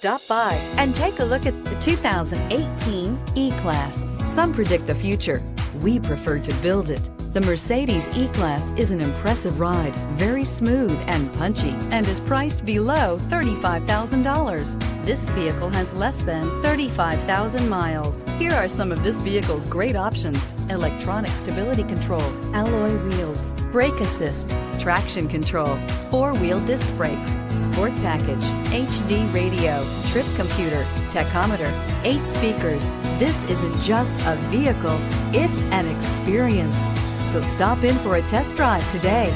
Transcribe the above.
Stop by and take a look at the 2018 E-Class. Some predict the future. We prefer to build it. The Mercedes E-Class is an impressive ride, very smooth and punchy, and is priced below $35,000. This vehicle has less than 35,000 miles. Here are some of this vehicle's great options: electronic stability control, alloy wheels, brake assist, traction control, four-wheel disc brakes, sport package, HD radio, trip computer, tachometer, 8 speakers. This isn't just a vehicle, it's an experience. So stop in for a test drive today.